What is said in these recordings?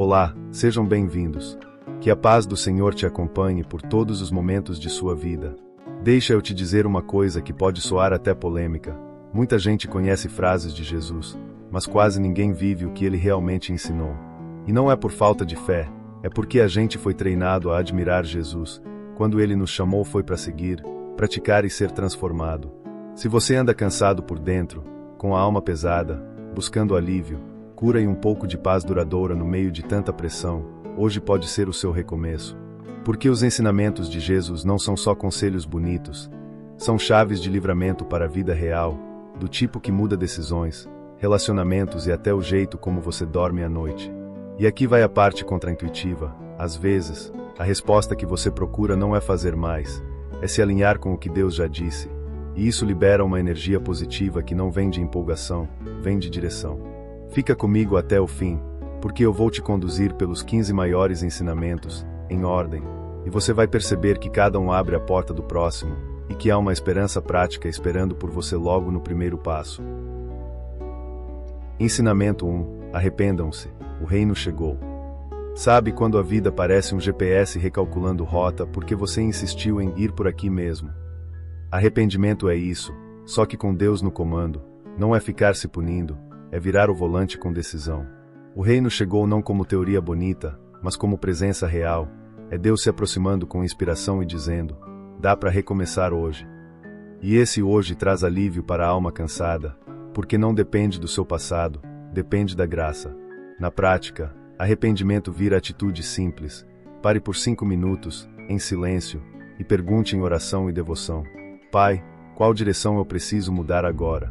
Olá, sejam bem-vindos. Que a paz do Senhor te acompanhe por todos os momentos de sua vida. Deixa eu te dizer uma coisa que pode soar até polêmica. Muita gente conhece frases de Jesus, mas quase ninguém vive o que ele realmente ensinou. E não é por falta de fé, é porque a gente foi treinado a admirar Jesus. Quando ele nos chamou foi para seguir, praticar e ser transformado. Se você anda cansado por dentro, com a alma pesada, buscando alívio, cura e um pouco de paz duradoura no meio de tanta pressão, hoje pode ser o seu recomeço. Porque os ensinamentos de Jesus não são só conselhos bonitos, são chaves de livramento para a vida real, do tipo que muda decisões, relacionamentos e até o jeito como você dorme à noite. E aqui vai a parte contraintuitiva. Às vezes, a resposta que você procura não é fazer mais, é se alinhar com o que Deus já disse. E isso libera uma energia positiva que não vem de empolgação, vem de direção. Fica comigo até o fim, porque eu vou te conduzir pelos 15 maiores ensinamentos, em ordem, e você vai perceber que cada um abre a porta do próximo, e que há uma esperança prática esperando por você logo no primeiro passo. Ensinamento 1. Arrependam-se, o reino chegou. Sabe quando a vida parece um GPS recalculando rota porque você insistiu em ir por aqui mesmo? Arrependimento é isso, só que com Deus no comando, não é ficar se punindo, é virar o volante com decisão. O reino chegou não como teoria bonita, mas como presença real, é Deus se aproximando com inspiração e dizendo, dá para recomeçar hoje. E esse hoje traz alívio para a alma cansada, porque não depende do seu passado, depende da graça. Na prática, arrependimento vira atitude simples. Pare por 5 minutos, em silêncio, e pergunte em oração e devoção. Pai, qual direção eu preciso mudar agora?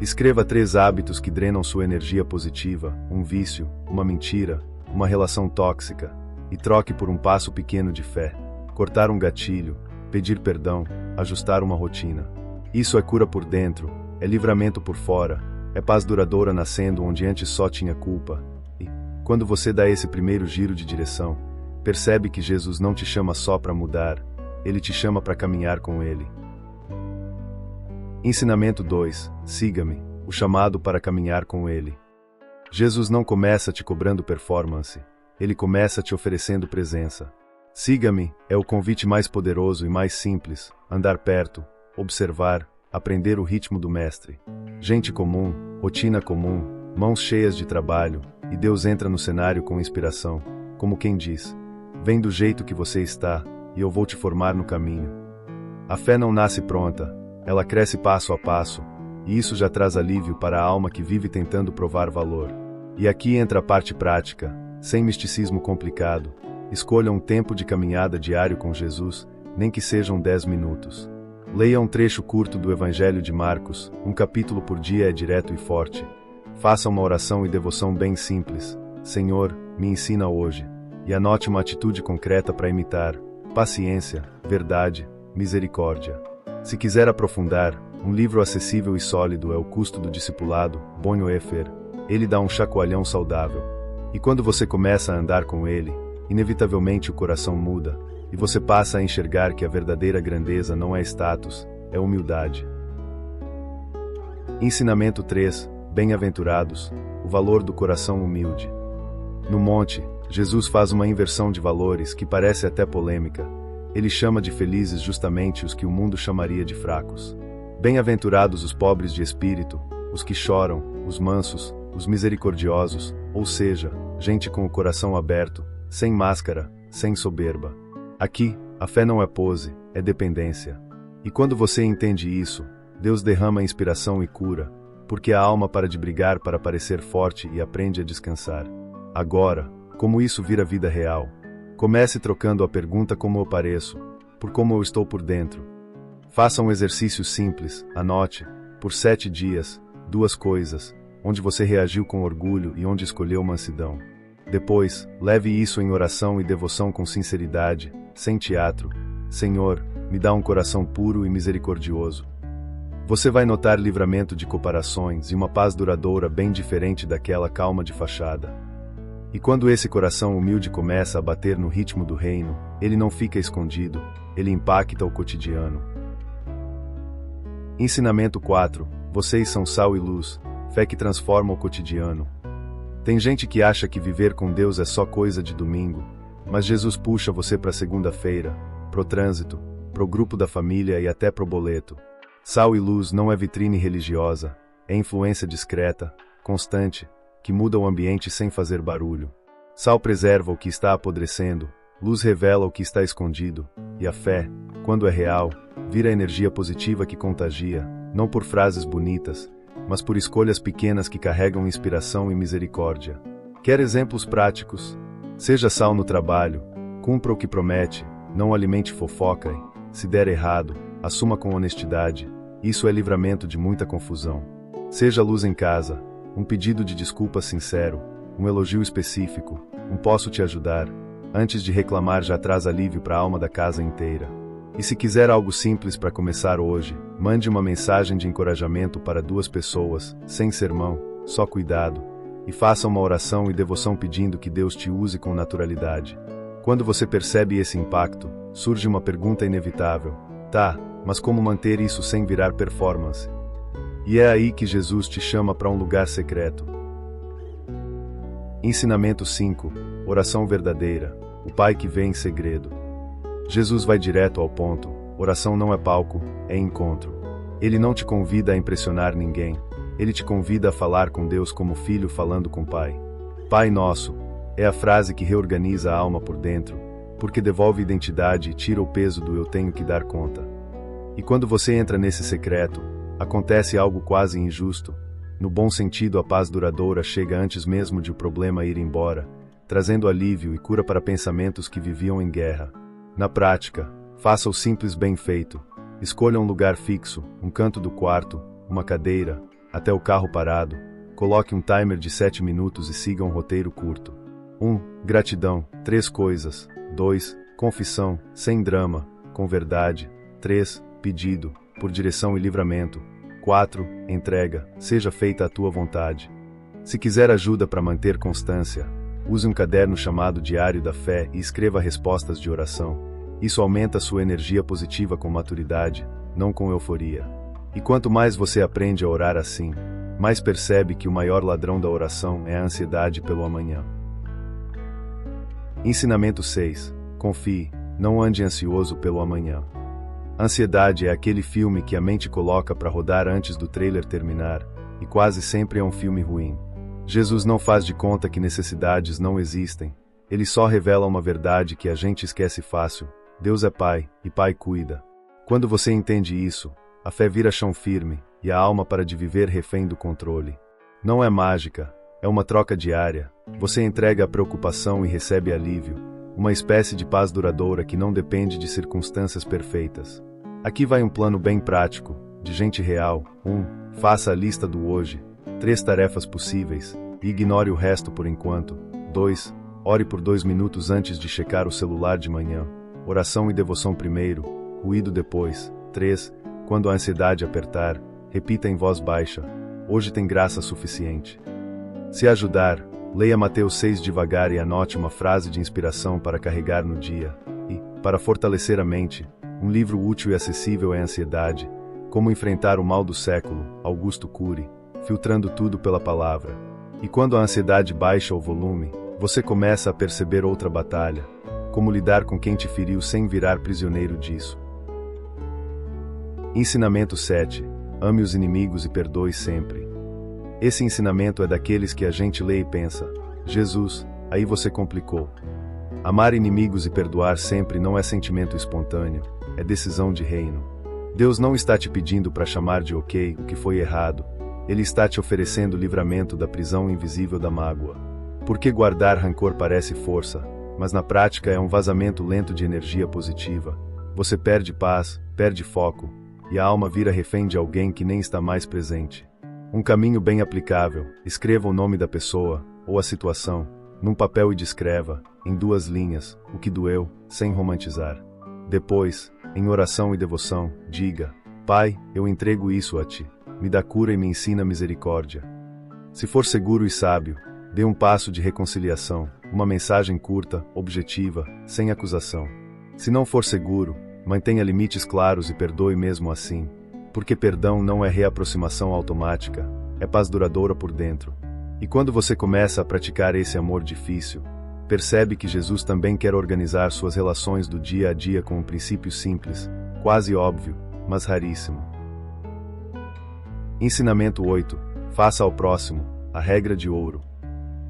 Escreva 3 hábitos que drenam sua energia positiva, um vício, uma mentira, uma relação tóxica, e troque por um passo pequeno de fé. Cortar um gatilho, pedir perdão, ajustar uma rotina. Isso é cura por dentro, é livramento por fora, é paz duradoura nascendo onde antes só tinha culpa. E, quando você dá esse primeiro giro de direção, percebe que Jesus não te chama só para mudar, ele te chama para caminhar com ele. Ensinamento 2. Siga-me, o chamado para caminhar com ele. Jesus não começa te cobrando performance, ele começa te oferecendo presença. Siga-me é o convite mais poderoso e mais simples, andar perto, observar, aprender o ritmo do mestre. Gente comum, rotina comum, mãos cheias de trabalho, e Deus entra no cenário com inspiração, como quem diz, vem do jeito que você está, e eu vou te formar no caminho. A fé não nasce pronta, ela cresce passo a passo, e isso já traz alívio para a alma que vive tentando provar valor. E aqui entra a parte prática, sem misticismo complicado. Escolha um tempo de caminhada diário com Jesus, nem que sejam 10 minutos. Leia um trecho curto do Evangelho de Marcos, um capítulo por dia é direto e forte. Faça uma oração e devoção bem simples. Senhor, me ensina hoje. E anote uma atitude concreta para imitar. Paciência, verdade, misericórdia. Se quiser aprofundar, um livro acessível e sólido é O Custo do Discipulado, Bonhoeffer Efer. Ele dá um chacoalhão saudável. E quando você começa a andar com ele, inevitavelmente o coração muda, e você passa a enxergar que a verdadeira grandeza não é status, é humildade. Ensinamento 3. Bem-aventurados, o valor do coração humilde. No monte, Jesus faz uma inversão de valores que parece até polêmica. Ele chama de felizes justamente os que o mundo chamaria de fracos. Bem-aventurados os pobres de espírito, os que choram, os mansos, os misericordiosos, ou seja, gente com o coração aberto, sem máscara, sem soberba. Aqui, a fé não é pose, é dependência. E quando você entende isso, Deus derrama inspiração e cura, porque a alma para de brigar para parecer forte e aprende a descansar. Agora, como isso vira vida real? Comece trocando a pergunta como eu pareço, por como eu estou por dentro. Faça um exercício simples, anote, por 7 dias, 2 coisas, onde você reagiu com orgulho e onde escolheu mansidão. Depois, leve isso em oração e devoção com sinceridade, sem teatro. Senhor, me dá um coração puro e misericordioso. Você vai notar livramento de comparações e uma paz duradoura bem diferente daquela calma de fachada. E quando esse coração humilde começa a bater no ritmo do reino, ele não fica escondido, ele impacta o cotidiano. Ensinamento 4. Vocês são sal e luz, fé que transforma o cotidiano. Tem gente que acha que viver com Deus é só coisa de domingo, mas Jesus puxa você para segunda-feira, pro trânsito, pro grupo da família e até pro boleto. Sal e luz não é vitrine religiosa, é influência discreta, constante, que muda o ambiente sem fazer barulho. Sal preserva o que está apodrecendo, luz revela o que está escondido, e a fé, quando é real, vira energia positiva que contagia, não por frases bonitas, mas por escolhas pequenas que carregam inspiração e misericórdia. Quer exemplos práticos? Seja sal no trabalho, cumpra o que promete, não alimente fofoca e, se der errado, assuma com honestidade, isso é livramento de muita confusão. Seja luz em casa, um pedido de desculpa sincero, um elogio específico, um posso te ajudar, antes de reclamar já traz alívio para a alma da casa inteira. E se quiser algo simples para começar hoje, mande uma mensagem de encorajamento para 2 pessoas, sem sermão, só cuidado, e faça uma oração e devoção pedindo que Deus te use com naturalidade. Quando você percebe esse impacto, surge uma pergunta inevitável: tá, mas como manter isso sem virar performance? E é aí que Jesus te chama para um lugar secreto. Ensinamento 5. Oração verdadeira. O Pai que vê em segredo. Jesus vai direto ao ponto. Oração não é palco, é encontro. Ele não te convida a impressionar ninguém. Ele te convida a falar com Deus como filho falando com o Pai. Pai Nosso é a frase que reorganiza a alma por dentro, porque devolve identidade e tira o peso do eu tenho que dar conta. E quando você entra nesse secreto, acontece algo quase injusto. No bom sentido, a paz duradoura chega antes mesmo de o problema ir embora, trazendo alívio e cura para pensamentos que viviam em guerra. Na prática, faça o simples bem feito. Escolha um lugar fixo, um canto do quarto, uma cadeira, até o carro parado. Coloque um timer de 7 minutos e siga um roteiro curto. 1. Gratidão. 3 coisas. 2. Confissão, sem drama, com verdade. 3. Pedido, por direção e livramento. 4. Entrega, seja feita a tua vontade. Se quiser ajuda para manter constância, use um caderno chamado Diário da Fé e escreva respostas de oração. Isso aumenta sua energia positiva com maturidade, não com euforia. E quanto mais você aprende a orar assim, mais percebe que o maior ladrão da oração é a ansiedade pelo amanhã. Ensinamento 6. Confie, não ande ansioso pelo amanhã. Ansiedade é aquele filme que a mente coloca para rodar antes do trailer terminar, e quase sempre é um filme ruim. Jesus não faz de conta que necessidades não existem, ele só revela uma verdade que a gente esquece fácil: Deus é Pai, e Pai cuida. Quando você entende isso, a fé vira chão firme, e a alma para de viver refém do controle. Não é mágica, é uma troca diária. Você entrega a preocupação e recebe alívio, uma espécie de paz duradoura que não depende de circunstâncias perfeitas. Aqui vai um plano bem prático, de gente real. 1. Faça a lista do hoje. 3 tarefas possíveis, e ignore o resto por enquanto. 2. Ore por 2 minutos antes de checar o celular de manhã. Oração e devoção primeiro, ruído depois. 3. Quando a ansiedade apertar, repita em voz baixa: hoje tem graça suficiente. Se ajudar, leia Mateus 6 devagar e anote uma frase de inspiração para carregar no dia. E, para fortalecer a mente, um livro útil e acessível é Ansiedade, Como Enfrentar o Mal do Século, Augusto Cury, filtrando tudo pela palavra. E quando a ansiedade baixa o volume, você começa a perceber outra batalha: como lidar com quem te feriu sem virar prisioneiro disso. Ensinamento 7. Ame os inimigos e perdoe sempre. Esse ensinamento é daqueles que a gente lê e pensa: Jesus, aí você complicou. Amar inimigos e perdoar sempre não é sentimento espontâneo, é decisão de reino. Deus não está te pedindo para chamar de ok o que foi errado, Ele está te oferecendo livramento da prisão invisível da mágoa. Porque guardar rancor parece força, mas na prática é um vazamento lento de energia positiva. Você perde paz, perde foco, e a alma vira refém de alguém que nem está mais presente. Um caminho bem aplicável: escreva o nome da pessoa, ou a situação, num papel e descreva, em 2 linhas, o que doeu, sem romantizar. Depois, em oração e devoção, diga: Pai, eu entrego isso a Ti, me dá cura e me ensina misericórdia. Se for seguro e sábio, dê um passo de reconciliação, uma mensagem curta, objetiva, sem acusação. Se não for seguro, mantenha limites claros e perdoe mesmo assim. Porque perdão não é reaproximação automática, é paz duradoura por dentro. E quando você começa a praticar esse amor difícil, percebe que Jesus também quer organizar suas relações do dia a dia com um princípio simples, quase óbvio, mas raríssimo. Ensinamento 8. Faça ao próximo, a regra de ouro.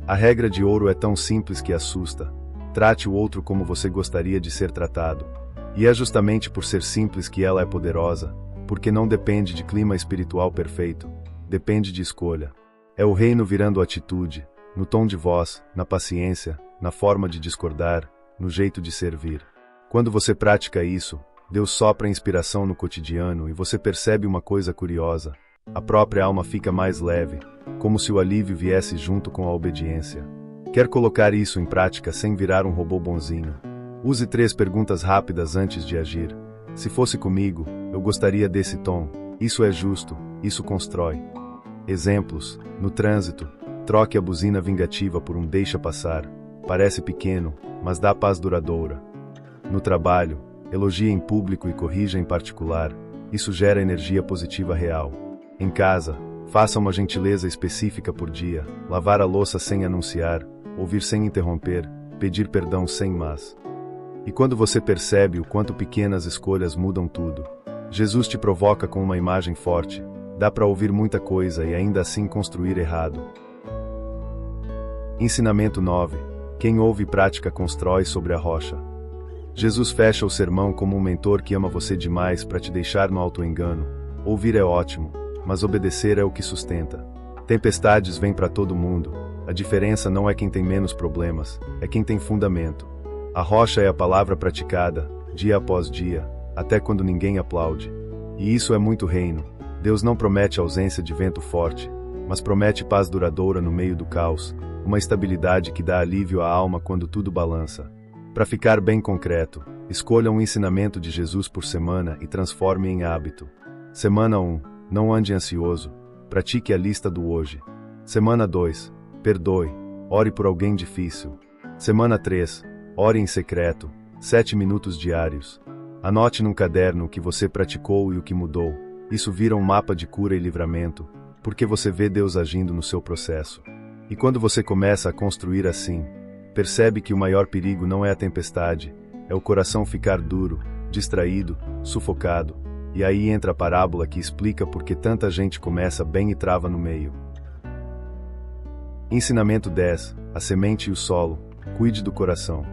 A regra de ouro é tão simples que assusta. Trate o outro como você gostaria de ser tratado. E é justamente por ser simples que ela é poderosa, porque não depende de clima espiritual perfeito, depende de escolha. É o reino virando atitude, no tom de voz, na paciência, na forma de discordar, no jeito de servir. Quando você pratica isso, Deus sopra inspiração no cotidiano e você percebe uma coisa curiosa. A própria alma fica mais leve, como se o alívio viesse junto com a obediência. Quer colocar isso em prática sem virar um robô bonzinho? Use 3 perguntas rápidas antes de agir. Se fosse comigo, eu gostaria desse tom. Isso é justo, isso constrói. Exemplos: no trânsito, troque a buzina vingativa por um deixa passar. Parece pequeno, mas dá paz duradoura. No trabalho, elogie em público e corrija em particular. Isso gera energia positiva real. Em casa, faça uma gentileza específica por dia, lavar a louça sem anunciar, ouvir sem interromper, pedir perdão sem mas. E quando você percebe o quanto pequenas escolhas mudam tudo, Jesus te provoca com uma imagem forte. Dá para ouvir muita coisa e ainda assim construir errado. Ensinamento 9. Quem ouve e pratica constrói sobre a rocha. Jesus fecha o sermão como um mentor que ama você demais para te deixar no auto-engano. Ouvir é ótimo, mas obedecer é o que sustenta. Tempestades vêm para todo mundo. A diferença não é quem tem menos problemas, é quem tem fundamento. A rocha é a palavra praticada, dia após dia, até quando ninguém aplaude. E isso é muito reino. Deus não promete ausência de vento forte, mas promete paz duradoura no meio do caos, uma estabilidade que dá alívio à alma quando tudo balança. Para ficar bem concreto, escolha um ensinamento de Jesus por semana e transforme em hábito. Semana 1. Não ande ansioso. Pratique a lista do hoje. Semana 2. Perdoe. Ore por alguém difícil. Semana 3. Ore em secreto. 7 minutos diários. Anote num caderno o que você praticou e o que mudou. Isso vira um mapa de cura e livramento, porque você vê Deus agindo no seu processo. E quando você começa a construir assim, percebe que o maior perigo não é a tempestade, é o coração ficar duro, distraído, sufocado. E aí entra a parábola que explica por que tanta gente começa bem e trava no meio. Ensinamento 10. A semente e o solo. Cuide do coração.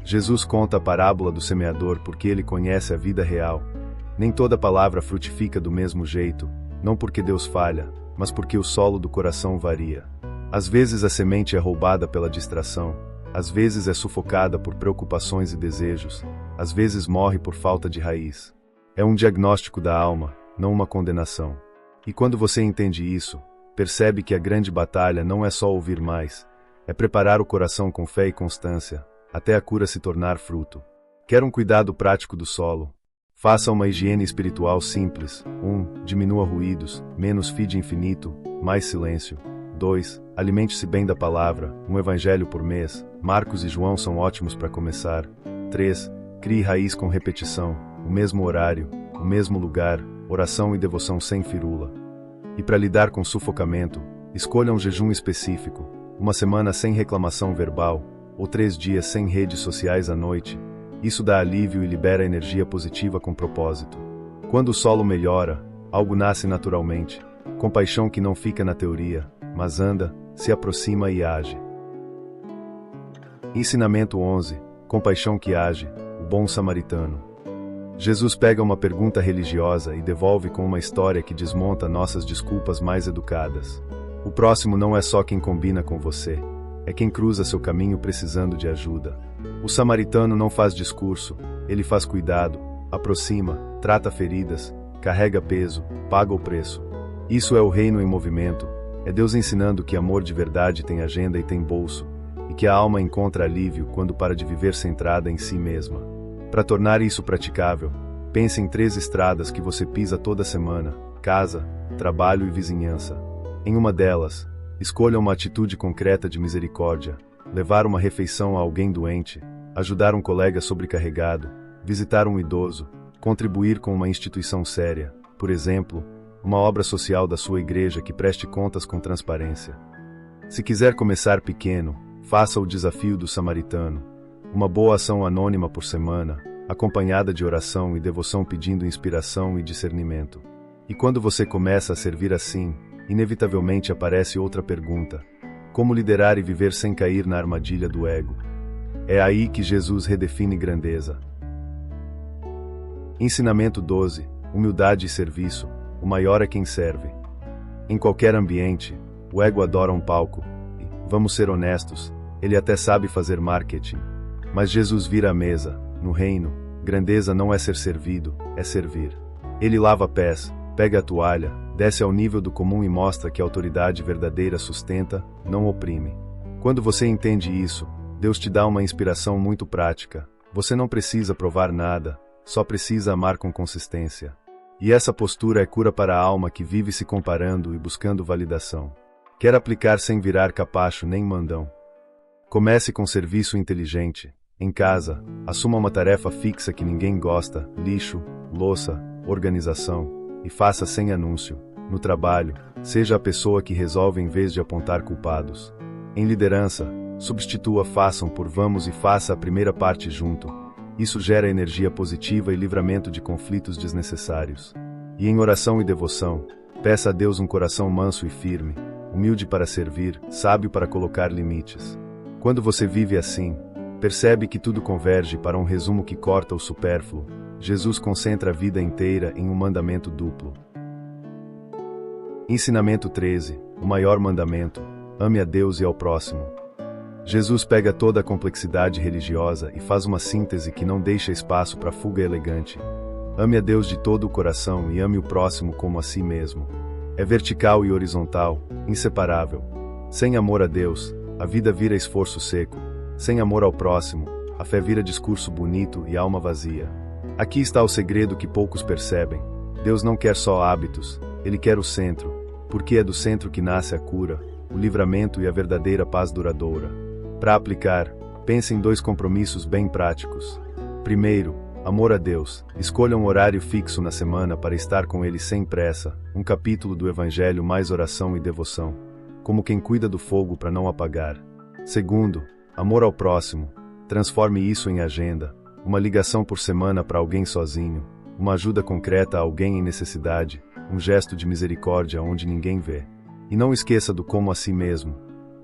Jesus conta a parábola do semeador porque ele conhece a vida real. Nem toda palavra frutifica do mesmo jeito, não porque Deus falha, mas porque o solo do coração varia. Às vezes a semente é roubada pela distração, às vezes é sufocada por preocupações e desejos, às vezes morre por falta de raiz. É um diagnóstico da alma, não uma condenação. E quando você entende isso, percebe que a grande batalha não é só ouvir mais, é preparar o coração com fé e constância, até a cura se tornar fruto. Quer um cuidado prático do solo? Faça uma higiene espiritual simples. 1. Diminua ruídos, menos feed infinito, mais silêncio. 2. Alimente-se bem da palavra, um evangelho por mês. Marcos e João são ótimos para começar. 3. Crie raiz com repetição, o mesmo horário, o mesmo lugar, oração e devoção sem firula. E para lidar com sufocamento, escolha um jejum específico, uma semana sem reclamação verbal, ou 3 dias sem redes sociais à noite. Isso dá alívio e libera energia positiva com propósito. Quando o solo melhora, algo nasce naturalmente. Compaixão que não fica na teoria, mas anda, se aproxima e age. Ensinamento 11. Compaixão que age, o bom samaritano. Jesus pega uma pergunta religiosa e devolve com uma história que desmonta nossas desculpas mais educadas. O próximo não é só quem combina com você, é quem cruza seu caminho precisando de ajuda. O samaritano não faz discurso, ele faz cuidado, aproxima, trata feridas, carrega peso, paga o preço. Isso é o reino em movimento, é Deus ensinando que amor de verdade tem agenda e tem bolso, e que a alma encontra alívio quando para de viver centrada em si mesma. Para tornar isso praticável, pense em 3 estradas que você pisa toda semana: casa, trabalho e vizinhança. Em uma delas, escolha uma atitude concreta de misericórdia, levar uma refeição a alguém doente, ajudar um colega sobrecarregado, visitar um idoso, contribuir com uma instituição séria, por exemplo, uma obra social da sua igreja que preste contas com transparência. Se quiser começar pequeno, faça o desafio do samaritano. Uma boa ação anônima por semana, acompanhada de oração e devoção pedindo inspiração e discernimento. E quando você começa a servir assim, inevitavelmente aparece outra pergunta: como liderar e viver sem cair na armadilha do ego? É aí que Jesus redefine grandeza. Ensinamento 12. Humildade e serviço. O maior é quem serve. Em qualquer ambiente, o ego adora um palco. E, vamos ser honestos, ele até sabe fazer marketing. Mas Jesus vira a mesa. No reino, grandeza não é ser servido, é servir. Ele lava pés, pega a toalha, desce ao nível do comum e mostra que a autoridade verdadeira sustenta, não oprime. Quando você entende isso, Deus te dá uma inspiração muito prática. Você não precisa provar nada, só precisa amar com consistência. E essa postura é cura para a alma que vive se comparando e buscando validação. Quer aplicar sem virar capacho nem mandão. Comece com serviço inteligente. Em casa, assuma uma tarefa fixa que ninguém gosta, lixo, louça, organização, e faça sem anúncio. No trabalho, seja a pessoa que resolve em vez de apontar culpados. Em liderança, substitua façam por vamos e faça a primeira parte junto. Isso gera energia positiva e livramento de conflitos desnecessários. E em oração e devoção, peça a Deus um coração manso e firme, humilde para servir, sábio para colocar limites. Quando você vive assim, percebe que tudo converge para um resumo que corta o supérfluo. Jesus concentra a vida inteira em um mandamento duplo. Ensinamento 13. O maior mandamento. Ame a Deus e ao próximo. Jesus pega toda a complexidade religiosa e faz uma síntese que não deixa espaço para fuga elegante. Ame a Deus de todo o coração e ame o próximo como a si mesmo. É vertical e horizontal, inseparável. Sem amor a Deus, a vida vira esforço seco. Sem amor ao próximo, a fé vira discurso bonito e alma vazia. Aqui está o segredo que poucos percebem. Deus não quer só hábitos, Ele quer o centro, porque é do centro que nasce a cura, o livramento e a verdadeira paz duradoura. Para aplicar, pense em 2 compromissos bem práticos. Primeiro, amor a Deus. Escolha um horário fixo na semana para estar com Ele sem pressa, um capítulo do Evangelho mais oração e devoção, como quem cuida do fogo para não apagar. Segundo, amor ao próximo. Transforme isso em agenda, uma ligação por semana para alguém sozinho, uma ajuda concreta a alguém em necessidade, um gesto de misericórdia onde ninguém vê. E não esqueça do como a si mesmo.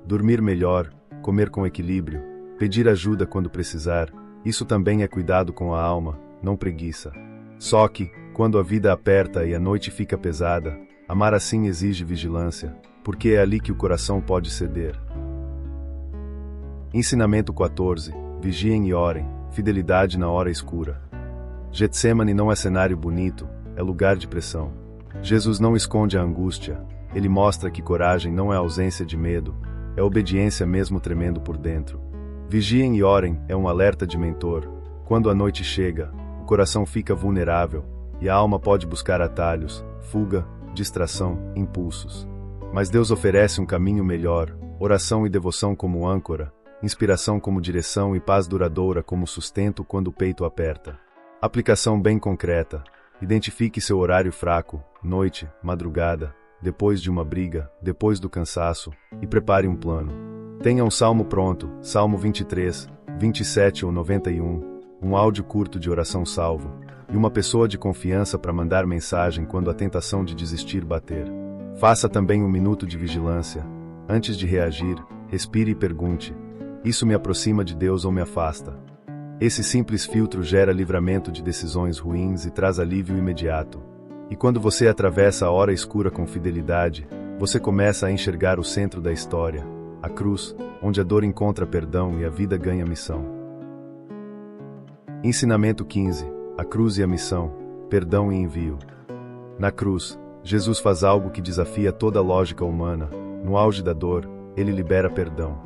Dormir melhor, comer com equilíbrio, pedir ajuda quando precisar, isso também é cuidado com a alma, não preguiça. Só que, quando a vida aperta e a noite fica pesada, amar assim exige vigilância, porque é ali que o coração pode ceder. Ensinamento 14. Vigiem e orem, fidelidade na hora escura. Getsêmani não é cenário bonito, é lugar de pressão. Jesus não esconde a angústia, ele mostra que coragem não é ausência de medo, é obediência mesmo tremendo por dentro. Vigiem e orem é um alerta de mentor. Quando a noite chega, o coração fica vulnerável, e a alma pode buscar atalhos, fuga, distração, impulsos. Mas Deus oferece um caminho melhor, oração e devoção como âncora, inspiração como direção e paz duradoura como sustento quando o peito aperta. Aplicação bem concreta. Identifique seu horário fraco, noite, madrugada, depois de uma briga, depois do cansaço, e prepare um plano. Tenha um salmo pronto, Salmo 23, 27 ou 91, um áudio curto de oração salvo, e uma pessoa de confiança para mandar mensagem quando a tentação de desistir bater. Faça também um minuto de vigilância. Antes de reagir, respire e pergunte: isso me aproxima de Deus ou me afasta? Esse simples filtro gera livramento de decisões ruins e traz alívio imediato. E quando você atravessa a hora escura com fidelidade, você começa a enxergar o centro da história, a cruz, onde a dor encontra perdão e a vida ganha missão. Ensinamento 15. A cruz e a missão, perdão e envio. Na cruz, Jesus faz algo que desafia toda a lógica humana. No auge da dor, ele libera perdão.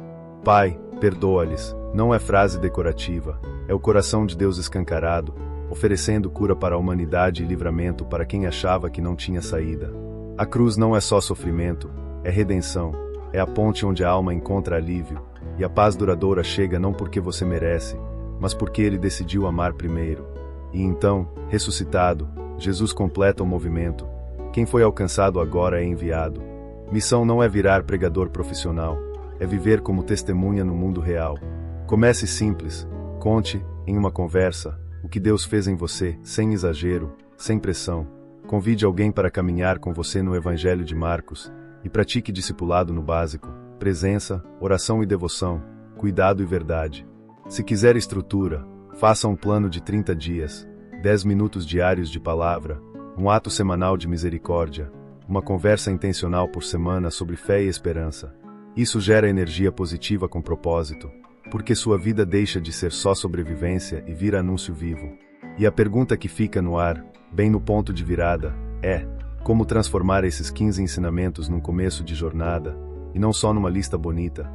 Pai, perdoa-lhes, não é frase decorativa, é o coração de Deus escancarado, oferecendo cura para a humanidade e livramento para quem achava que não tinha saída. A cruz não é só sofrimento, é redenção, é a ponte onde a alma encontra alívio, e a paz duradoura chega não porque você merece, mas porque ele decidiu amar primeiro. E então, ressuscitado, Jesus completa o movimento. Quem foi alcançado agora é enviado. Missão não é virar pregador profissional, é viver como testemunha no mundo real. Comece simples, conte, em uma conversa, o que Deus fez em você, sem exagero, sem pressão. Convide alguém para caminhar com você no Evangelho de Marcos, e pratique discipulado no básico, presença, oração e devoção, cuidado e verdade. Se quiser estrutura, faça um plano de 30 dias, 10 minutos diários de palavra, um ato semanal de misericórdia, uma conversa intencional por semana sobre fé e esperança. Isso gera energia positiva com propósito, porque sua vida deixa de ser só sobrevivência e vira anúncio vivo. E a pergunta que fica no ar, bem no ponto de virada, é: como transformar esses 15 ensinamentos num começo de jornada, e não só numa lista bonita?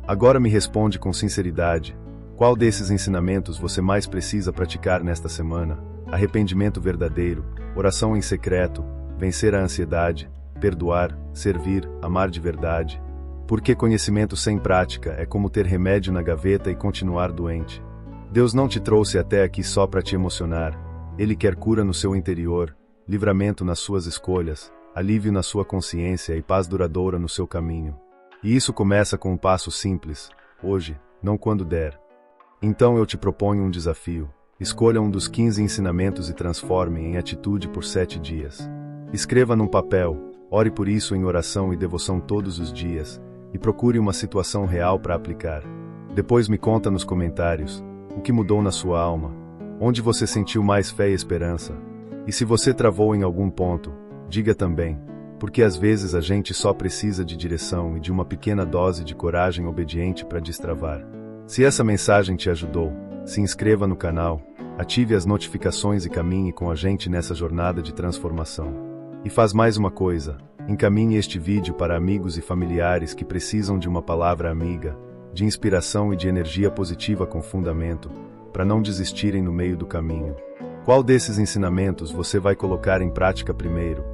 Agora me responde com sinceridade: qual desses ensinamentos você mais precisa praticar nesta semana? Arrependimento verdadeiro, oração em secreto, vencer a ansiedade, perdoar, servir, amar de verdade. Porque conhecimento sem prática é como ter remédio na gaveta e continuar doente. Deus não te trouxe até aqui só para te emocionar. Ele quer cura no seu interior, livramento nas suas escolhas, alívio na sua consciência e paz duradoura no seu caminho. E isso começa com um passo simples: hoje, não quando der. Então eu te proponho um desafio. Escolha um dos 15 ensinamentos e transforme em atitude por 7 dias. Escreva num papel, ore por isso em oração e devoção todos os dias, e procure uma situação real para aplicar. Depois me conta nos comentários o que mudou na sua alma, onde você sentiu mais fé e esperança. E se você travou em algum ponto, diga também, porque às vezes a gente só precisa de direção e de uma pequena dose de coragem obediente para destravar. Se essa mensagem te ajudou, se inscreva no canal, ative as notificações e caminhe com a gente nessa jornada de transformação. E faz mais uma coisa: encaminhe este vídeo para amigos e familiares que precisam de uma palavra amiga, de inspiração e de energia positiva com fundamento, para não desistirem no meio do caminho. Qual desses ensinamentos você vai colocar em prática primeiro?